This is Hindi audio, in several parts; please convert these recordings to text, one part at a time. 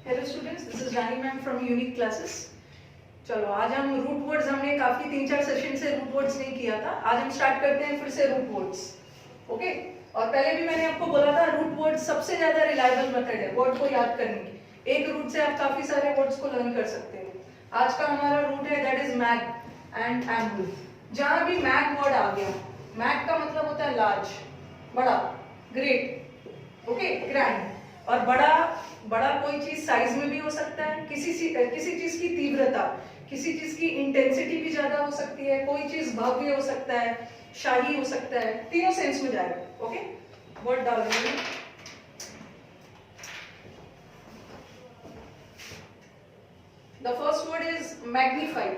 Hello students, this is Rani ma'am from unique classes. चलो आज हम रूट वर्ड्स, हमने काफी 3-4 सेशन से रूट वर्ड्स नहीं किया था। आज हम स्टार्ट करते हैं फिर से रूट वर्ड्स। ओके, और पहले भी मैंने आपको बोला था रूट वर्ड सबसे ज्यादा रिलायबल मेथड है वर्ड को याद करने की। एक रूट से आप काफी सारे वर्ड्स को लर्न कर सकते हो। आज का हमारा रूट है दैट इज मैग एंड एम्बुल। जहां भी मैग वर्ड आ गया, मैग का मतलब होता है लार्ज, बड़ा, ग्रेट, ओके, ग्रैंड। और बड़ा बड़ा कोई चीज साइज में भी हो सकता है, किसी चीज की तीव्रता, किसी चीज की इंटेंसिटी भी ज्यादा हो सकती है, कोई चीज भव्य हो सकता है, शाही हो सकता है, तीनों सेंस में जाएगा। ओके, वर्ड डाल देंगे। The first word is magnify.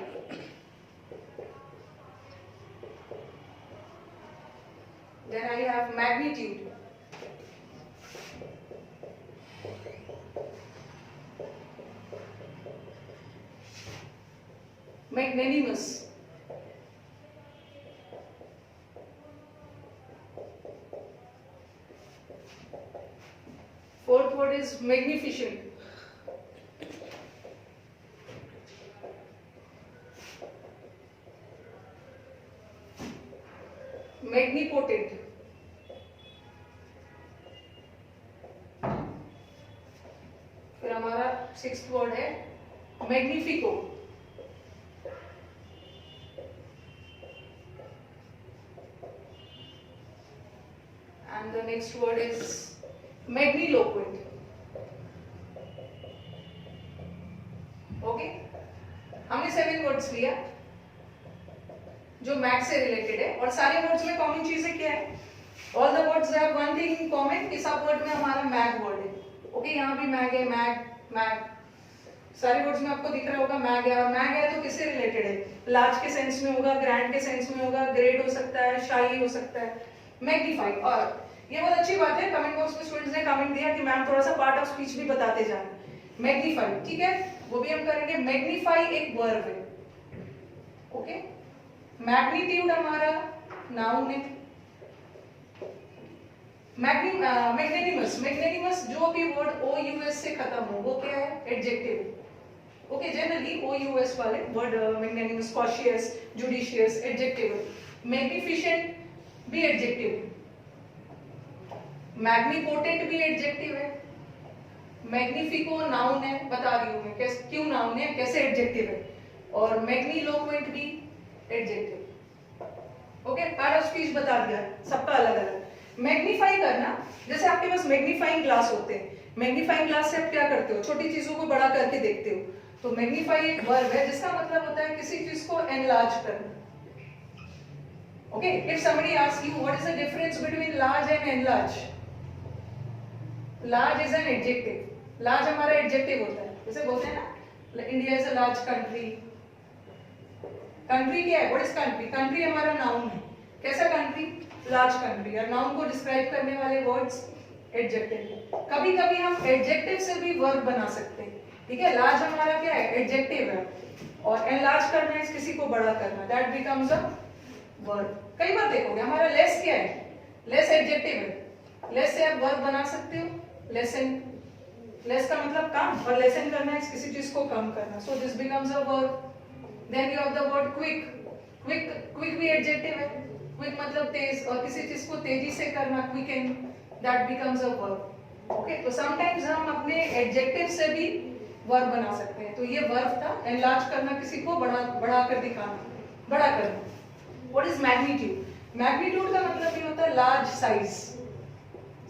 Then I have magnitude, magnanimous, fourth word is magnificent, magnipotent, फिर हमारा सिक्स्थ वर्ड है मैग्निफिको, and the next word is magniloquent. Okay, हमने 7 वर्ड्स लिया जो मैग से रिलेटेड है, और सारे वर्ड्स में कॉमन चीजें क्या है? All the words have one thing in common कि सब वर्ड में हमारा मैग वर्ड है। ओके, यहाँ भी मैग है, मैग मैग, सारे वर्ड्स में आपको दिख रहा होगा मैग है। और मैग है तो किससे रिलेटेड है? लार्ज के सेंस में होगा, ग्रैंड के सेंस में होगा, ग्रेट हो सकता है, शाही हो सकता है, मैग्नीफाई। और ये बहुत अच्छी बात है, कमेंट बॉक्स में स्टूडेंट्स ने कमेंट दिया कि मैम थोड़ा सा पार्ट ऑफ स्पीच भी बताते जाना। मैग्नीफाई, ठीक है, वो भी हम करेंगे। मैग्नीफाई एक वर्ब है। ओके, मैग्नीट्यूड हमारा नाउन है। मैग्नेनिमस, मैग्नेनिमस जो भी वर्ड ओ यू एस से खत्म हो वो क्या है? Adjective. Okay, generally O U S वाले word magnanimous, cautious, judicious, adjective. Magnificent भी एडजेक्टिव, मैग्निपोटेंट भी एडजेक्टिव है, मैग्निफिको नाउन है, बता रही हूं मैं कैसे, क्यों नाउन है, कैसे एडजेक्टिव है, और मैग्निलोक्वेंट भी adjective. Okay, part of speech बता दिया, सबका अलग अलग। मैग्नीफाई करना, जैसे आपके पास मैग्नीफाइंग ग्लास होते हैं, मैग्नीफाइंग ग्लास से आप क्या करते हो? छोटी चीजों को बड़ा करके देखते हो। तो मैग्नीफाई एक वर्ब है जिसका मतलब होता है किसी चीज को एनलार्ज करना। Okay, if somebody asks you what is the difference between large and enlarge, large is an adjective. Large हमारा एडजेक्टिव होता है, जैसे बोलते हैं ना India is a large country. Country क्या है? What is country? कंट्री हमारा नाउन है। कैसा कंट्री? Large country. और नाउन को डिस्क्राइब करने वाले वर्ड्स एडजेक्टिव। कभी कभी हम एडजेक्टिव से भी वर्ब बना सकते हैं, ठीक है। लार्ज हमारा क्या है? एडजेक्टिव है, और एनलार्ज करना है किसी को बड़ा करना, दैट बिकम्स अ वर्ब। कई बार देखोगे हमारा लेस क्या है? लेस एडजेक्टिव है, लेस से आप वर्ब बना सकते हो। लेसन, लेस का मतलब कम, और लेसन करना है किसी चीज को कम करना, so this becomes a verb. Then you have the word quick. Quick, quick भी एडजेक्टिव है। क्विक मतलब तेज, और किसी चीज को तेजी से करना, quicken, that becomes a verb. Okay, तो समटाइम्स हम अपने एडजेक्टिव से भी वर्ब बना सकते हैं। तो ये वर्ब था, एनलार्ज करना, किसी को बड़ा कर दिखाना, बड़ा करना। What is magnitude? मैग्नीट्यूड का मतलब ये होता है लार्ज साइज,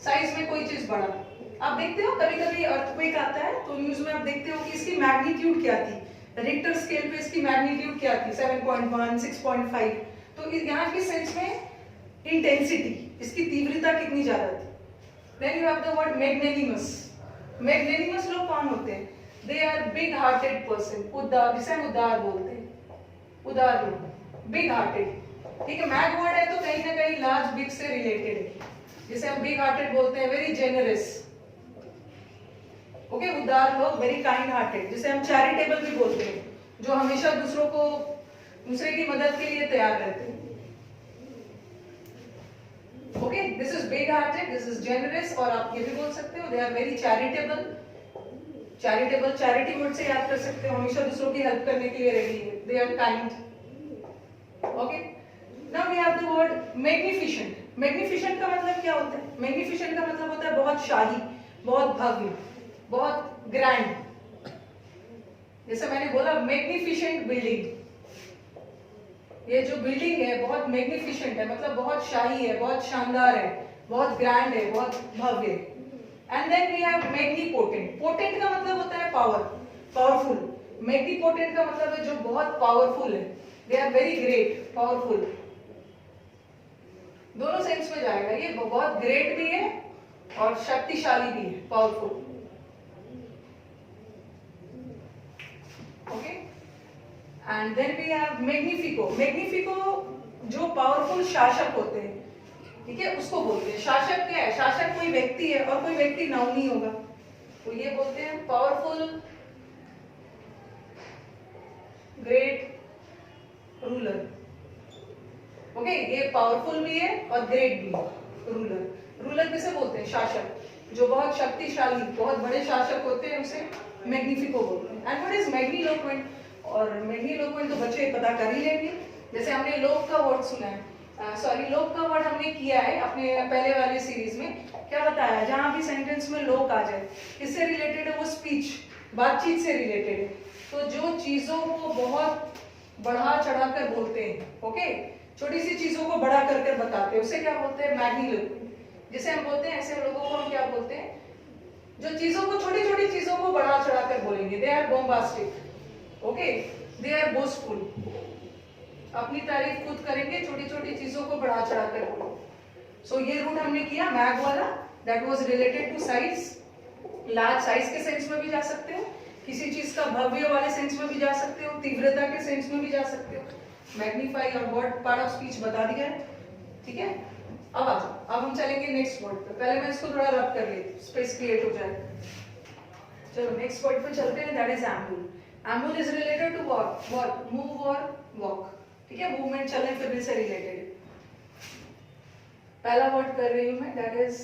साइज में कोई चीज बड़ा। आप देखते हो कभी कभी अर्थक्वेक आता है तो न्यूज में आप देखते हो कि इसकी मैग्नीट्यूड क्या थी, रिक्टर स्केल पे इसकी मैग्नीट्यूड क्या थी, 7.1, 6.5। तो यहाँ की सेंस में इंटेंसिटी, इसकी तीव्रता कितनी ज्यादा थी। Then you have the word magnanimous. Magnanimous लोग कौन होते हैं? They are big hearted person, उदार, जिसे हम उदार बोलते हैं, उदार लोग, बिग हार्टेड। ठीक है, मैग वर्ड है तो कहीं ना कहीं लार्ज, बिग से रिलेटेड है, जिसे हम बिग हार्टेड बोलते हैं, वेरी जेनरस। ओके, उदार लोग, वेरी काइंड हार्टेड, जिसे हम चैरिटेबल भी बोलते हैं, जो हमेशा दूसरे की मदद के लिए तैयार रहते हैं। Okay, this is big hearted, this is generous, और आप ये भी बोल सकते हो they are very charitable. Charitable, charity word से याद कर सकते हो, हमेशा दूसरों की हेल्प करने के लिए रेडी है, they are kind. Okay, now we have the word magnificent. Magnificent का मतलब क्या होता है? मैग्निफिसेंट का मतलब होता है बहुत शाही, बहुत भव्य, बहुत ग्रैंड। जैसे मैंने बोला मैग्निफिसेंट बिल्डिंग, ये जो बिल्डिंग है बहुत मैग्निफिसेंट है, मतलब बहुत शाही है, बहुत शानदार है, बहुत ग्रैंड है, बहुत भव्य है। And then we have magnipotent. Potent का मतलब होता है पावर, पावरफुल। मैग्निपोटेंट का मतलब है जो बहुत पावरफुल है, they are very great, powerful. दोनों सेंस में जाएगा, ये बहुत ग्रेट भी है और शक्तिशाली भी है, powerful. Okay, and then we have magnifico. Magnifico जो पावरफुल शासक होते हैं, ठीक है, उसको बोलते हैं। शासक क्या है? शासक कोई व्यक्ति है और कोई व्यक्ति नाउन नहीं होगा, तो ये बोलते हैं पावरफुल ग्रेट रूलर। ओके, ये पावरफुल भी है और ग्रेट भी है, रूलर। रूलर किसे बोलते हैं? शासक। जो बहुत शक्तिशाली, बहुत बड़े शासक होते हैं उसे मैग्निफिको बोलते हैं। And what is magniloquent? और मैग्नीलोक्वेंट तो बच्चे पता कर ही लेंगे। जैसे हमने लोक का वर्ड सुना है, सॉरी लोक का वर्ड हमने किया है अपने पहले वाले सीरीज में। क्या बताया? जहां भी सेंटेंस में लोक आ जाए, किससे रिलेटेड है वो? स्पीच, बातचीत से रिलेटेड है। तो जो चीजों को बहुत बढ़ा चढ़ा कर बोलते हैं, ओके, छोटी सी चीजों को बड़ा कर कर बताते हैं, उसे क्या बोलते हैं? मैग्नीलोक्वेंट। जिसे हम बोलते हैं, ऐसे लोगों को हम क्या बोलते हैं? जो चीजों को, छोटी छोटी चीजों को बढ़ा चढ़ा कर बोलेंगे, they are bombastic. Okay, they are boastful. अपनी तारीफ खुद करेंगे, छोटी छोटी चीजों को बढ़ा चढ़ा कर बोलेंगे। सो ये रूट हमने किया मैग वाला, that was related to size. Large size के सेंस में भी जा सकते हो, किसी चीज का भव्य वाले सेंस में भी जा सकते हो, तीव्रता के सेंस में भी जा सकते हो। मैग्नीफाई और वर्ड पार्ट ऑफ स्पीच बता दिया है, ठीक है। अब आ जाओ, अब हम चलेंगे नेक्स्ट वर्ड पे। पहले मैं इसको थोड़ा रब कर लेती हूँ, स्पेस क्रिएट हो जाए। चलो नेक्स्ट वर्ड पे चलते हैं, that is ambul. Ambul is related to what? Move और वॉक, ठीक है, मूवमेंट, चलने फिरने से रिलेटेड। पहला वर्ड कर रही हूं मैं, that is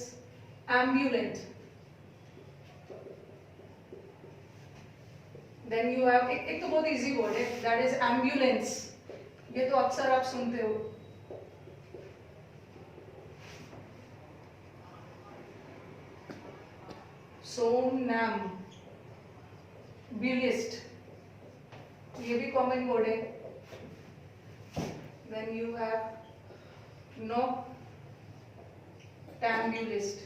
ambulant. Then you have एक तो बहुत इजी वर्ड है, दैट इज एम्बुलेंस। ये तो अक्सर आप सुनते हो। सोमनैम्बुलिस्ट, ये भी कॉमन वर्ड है। Then you have noctambulist.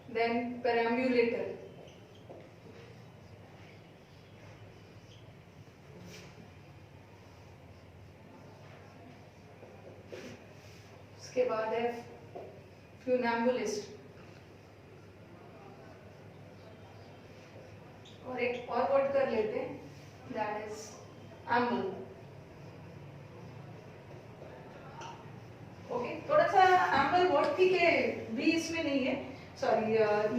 Then perambulator. उसके बाद है funambulist. और एक और वर्ड कर लेते हैं, दैट इज एम्बल। ओके, थोड़ा सा एम्बल वर्ड ठीक है, भी इसमें नहीं है, सॉरी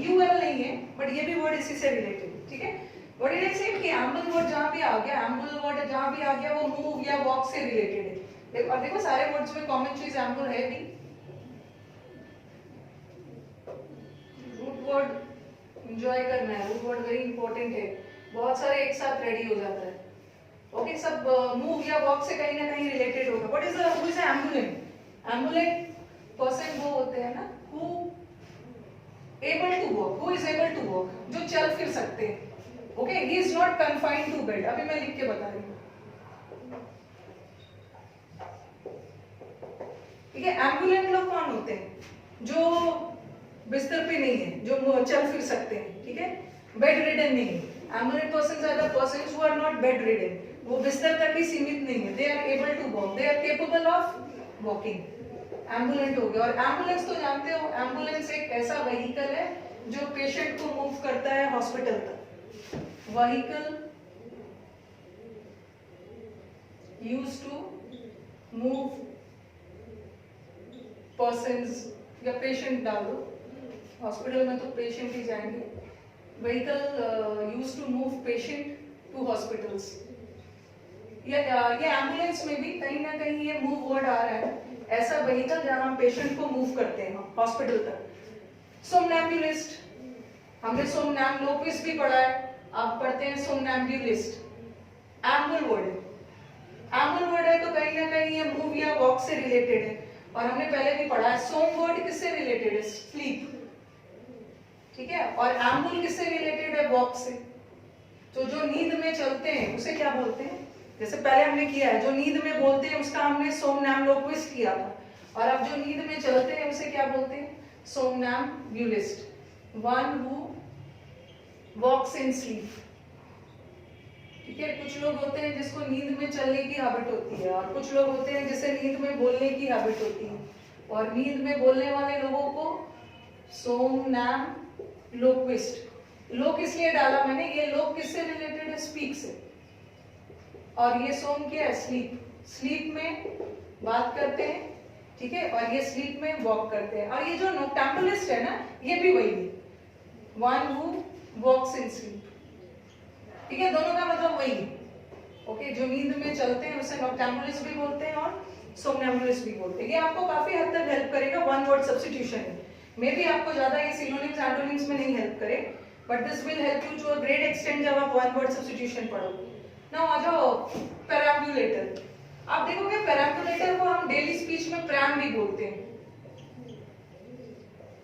यूएल नहीं है, बट ये भी वर्ड इसी से रिलेटेड, ठीक है। व्हाट डिड आई से कि एम्बल वर्ड जहां भी आ गया, एम्बल वर्ड जहां भी आ गया वो मूव या वॉक से रिलेटेड है। देखो, और देखो सारे वर्ड्स में कॉमन चीज एम्बल है भी। रूट वर्ड एंजॉय करना है, रूट वर्ड वेरी इंपॉर्टेंट है, बहुत सारे एक साथ रेडी हो जाता है। ओके, सब मूव या वॉक से कहीं ना कहीं रिलेटेड होगा। What is who is ambulant? Ambulant person वो होते हैं ना who able to walk, who is able to walk, जो चल फिर सकते हैं। Okay, he is not confined to bed. अभी मैं लिख के बता रही हूँ, ठीक है। एम्बुलेंट लोग कौन होते हैं? जो बिस्तर पे नहीं है, जो चल फिर सकते हैं, ठीक है, बेड रिडन नहीं है। Ambulant persons are the persons who are not bedridden, वो बिस्तर तक ही सीमित नहीं है, they are able to walk, they are capable of walking. Ambulant हो गया। और एम्बुलेंस तो जानते हो, एम्बुलेंस एक ऐसा व्हीकल है जो पेशेंट को मूव करता है हॉस्पिटल तक। Vehicle used to move persons, या पेशेंट डाल दो, हॉस्पिटल में तो पेशेंट ही जाएंगे। Vehicle used to move patient to hospitals. ये एम्बुलेंस में भी कहीं ना कहीं ये मूव वर्ड आ रहा है। ऐसा व्हीकल जहां हम पेशेंट को मूव करते हैं हॉस्पिटल तक। सोमनैम्बुलिस्ट, हमने सोमनैम्बुलोक्विस्ट भी पढ़ा है, आप पढ़ते हैं सोमनैम्बुलिस्ट। एम्बुल वर्ड है, एम्बुल वर्ड है तो कहीं ना कहीं ये मूव या वॉक से रिलेटेड है, और हमने पहले भी पढ़ा है सोम वर्ड किससे रिलेटेड है, स्लीप, ठीक है, और एम्बुल किससे रिलेटेड है, वॉक से। तो जो नींद में चलते हैं उसे क्या बोलते हैं, जैसे पहले हमने किया है, जो नींद में बोलते हैं उसका हमने सोमनैम्बुलोक्विस्ट किया था, और अब जो नींद में चलते हैं उसे क्या बोलते हैं, somnambulist, one who walks in sleep, ठीक है। कुछ लोग होते हैं जिसको नींद में चलने की हैबिट होती है, और कुछ लोग होते हैं जिसे नींद में बोलने की हैबिट होती है, और नींद में बोलने वाले लोगों को सोमनैम्बुलोक्विस्ट। लोक इसलिए डाला मैंने, ये लोक किससे रिलेटेड है, स्पीक से, और ये सोम क्या है, स्लीप, स्लीप में बात करते हैं, ठीक है, और ये स्लीप में वॉक करते हैं। और ये जो नोक्टैम्बुलिस्ट है ना, ये भी वही है, one who walks in sleep, ठीक है, दोनों का मतलब वही है, ओके। जो नींद में चलते हैं उसे नोक्टैम्बुलिस्ट भी बोलते हैं और सोमनैम्बुलिस्ट भी बोलते हैं। ये आपको काफी हद तक हेल्प करेगा वन वर्ड सब्स्टिट्यूशन में, मे भी आपको ज्यादा ये सिनोनिम्स एंटोनिम्स में नहीं हेल्प करे, but this will help you to a great extent जब आप वन वर्ड सब्स्टिट्यूशन पढ़ोगे। नाउ आ जाओ पेराम्बुलेटर। आप देखोगे पेराम्बुलेटर को हम डेली स्पीच में प्रैम भी बोलते हैं,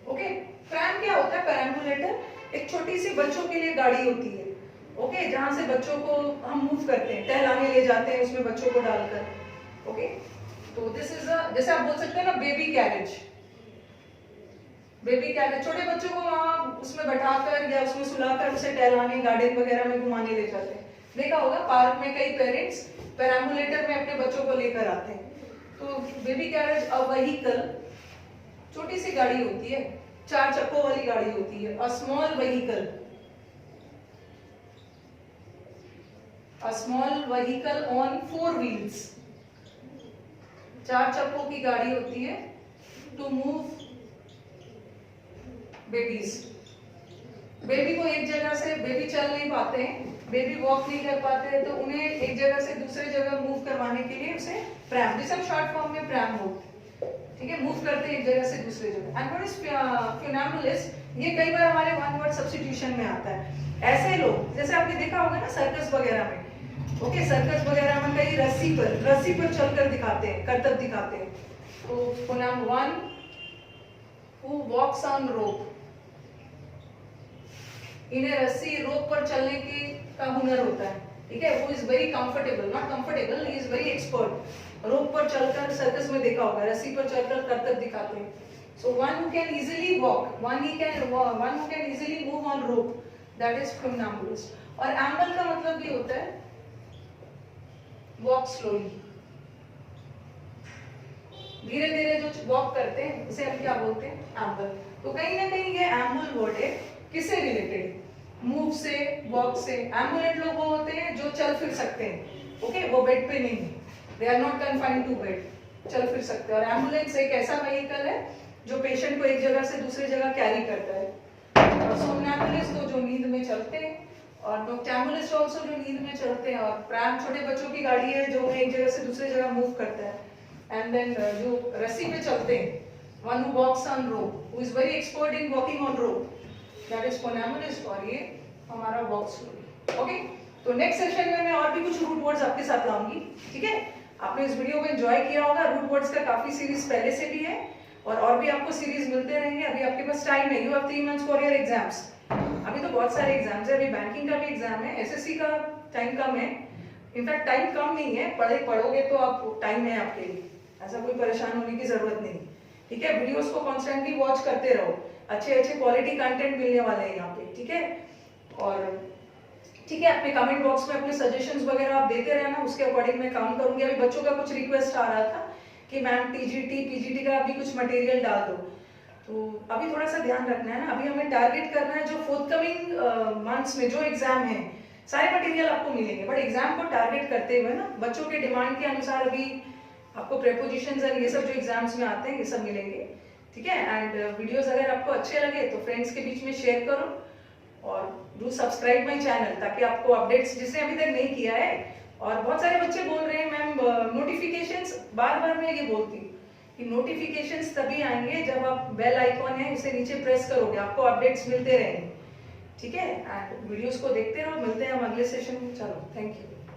ओके। प्रैम क्या होता है, पेराम्बुलेटर एक छोटी सी बच्चों के लिए गाड़ी होती है, ओके, जहां से बच्चों को हम मूव करते हैं, टहलाने ले जाते हैं उसमें बच्चों को डालकर, ओके। तो दिस इज अ, जैसे आप बोल सकते हैं ना बेबी कैरेज, बेबी कैरेज, छोटे बच्चों को वहां उसमें बैठाकर या उसमें सुलाकर उसे टहलाने गार्डन वगैरह में घुमाने ले जाते हैं। देखा होगा पार्क में कई पेरेंट्स पेराम्बुलेटर में अपने बच्चों को लेकर आते हैं। तो बेबी कैरेज अ व्हीकल, छोटी सी गाड़ी होती है, 4 चक्कों वाली गाड़ी होती है, a small vehicle, a small vehicle on 4 wheels, 4 चक्कों की गाड़ी होती है टू मूव बेबीज। बेबी को एक जगह से, बेबी चल नहीं पाते हैं, बेबी वॉक नहीं कर पाते हैं, तो उन्हें एक जगह से दूसरे जगह मूव करवाने के लिए उसे प्रैम, जिसे हम शॉर्ट फॉर्म में प्रैम बोलते हैं, ठीक है, मूव करते हैं एक जगह से दूसरे जगह। एंड व्हाट इज फ्यूनैम्बुलिस्ट, ये कई बार हमारे वन वर्ड सब्स्टिट्यूशन में आता है। ऐसे लोग, जैसे आपने देखा होगा ना सर्कस वगैरह में, ओके, सर्कस वगैरह में कई रस्सी पर चलकर दिखाते हैं, करतब दिखाते हैं, तो फ्यूनैम वन हु वॉक्स ऑन रोप, इन्हें रस्सी रोप पर चलने की का हुनर होता है, ठीक है, वो is very comfortable, not comfortable, he is very expert. Rope पर चलकर, सर्कस में देखा होगा, रस्सी पर चलकर करतब दिखाते हैं। So one who can easily walk, one who can easily move on rope, that is funambulist. और एम्बल का मतलब भी होता है वॉक स्लोली, धीरे धीरे जो वॉक करते हैं उसे हम क्या बोलते हैं, एम्बल। तो कहीं ना कहीं ये एम्बल वर्ड है, किससे रिलेटेड है, मूव से, वॉक से। एम्बुलेंट लोग वो होते हैं जो चल फिर सकते हैं, ओके, वो बेड पे नहीं, they are not confined to bed, चल फिर सकते हैं। और एम्बुलेंस एक ऐसा व्हीकल है जो पेशेंट को एक जगह से दूसरी जगह कैरी करता है। और सोमनैम्बुलिस्ट तो जो नींद में चलते हैं, और नोक्टैम्बुलिस्ट ऑल्सो जो नींद में चलते हैं, और प्रैम छोटे बच्चों की गाड़ी है जो एक जगह से दूसरी जगह मूव करता है। एंड देन जो रस्सी पे चलते हैं, one who walks on rope, who is very expert in walking on rope, that is funambulist. और ये हमारा वॉक स्लोली, ओके। तो नेक्स्ट सेशन में मैं और भी कुछ रूट वर्ड्स आपके साथ लाऊंगी, ठीक है। आपने इस वीडियो को एंजॉय किया होगा, रूट वर्ड्स का काफी सीरीज पहले से भी है, और भी आपको सीरीज मिलते रहेंगे। अभी आपके पास टाइम है, you have 3 months for your exams. अभी तो बहुत सारे एग्जाम्स है, अभी बैंकिंग का भी एग्जाम है, एसएससी का टाइम कम है, इनफैक्ट टाइम कम नहीं है, पढ़ोगे तो आप टाइम है आपके लिए, ऐसा कोई परेशान होने की जरूरत नहीं, ठीक है। वीडियोस को कॉन्स्टेंटली वॉच करते रहो, अच्छे क्वालिटी कंटेंट मिलने वाले हैं यहाँ पे, ठीक है। और ठीक है, अपने कमेंट बॉक्स में अपने सजेशंस वगैरह आप देते रहना, उसके अकॉर्डिंग मैं काम करूंगी। अभी बच्चों का कुछ रिक्वेस्ट आ रहा था कि मैम टीजीटी पीजीटी का अभी कुछ मटेरियल डाल दो, तो अभी थोड़ा सा ध्यान रखना है ना, अभी हमें टारगेट करना है जो फोर्थकमिंग मंथ्स में जो एग्जाम है, सारे मटेरियल आपको मिलेंगे, बट एग्जाम को टारगेट करते हुए ना बच्चों के डिमांड के अनुसार अभी आपको प्रेपोजिशंस और ये सब जो एग्जाम्स में आते हैं ये सब मिलेंगे, ठीक है। एंड वीडियोस अगर आपको अच्छे लगे तो फ्रेंड्स के बीच में शेयर करो, और डू सब्सक्राइब माय चैनल, ताकि आपको अपडेट्स, जिसने अभी तक नहीं किया है। और बहुत सारे बच्चे बोल रहे हैं मैम नोटिफिकेशंस, बार बार मैं ये बोलती हूँ कि नोटिफिकेशंस तभी आएंगे जब आप बेल आइकॉन है उसे नीचे प्रेस करोगे, आपको अपडेट्स मिलते रहेंगे। ठीक है, एंड वीडियोस को देखते रहो। मिलते हैं हम अगले सेशन में। चलो, थैंक यू।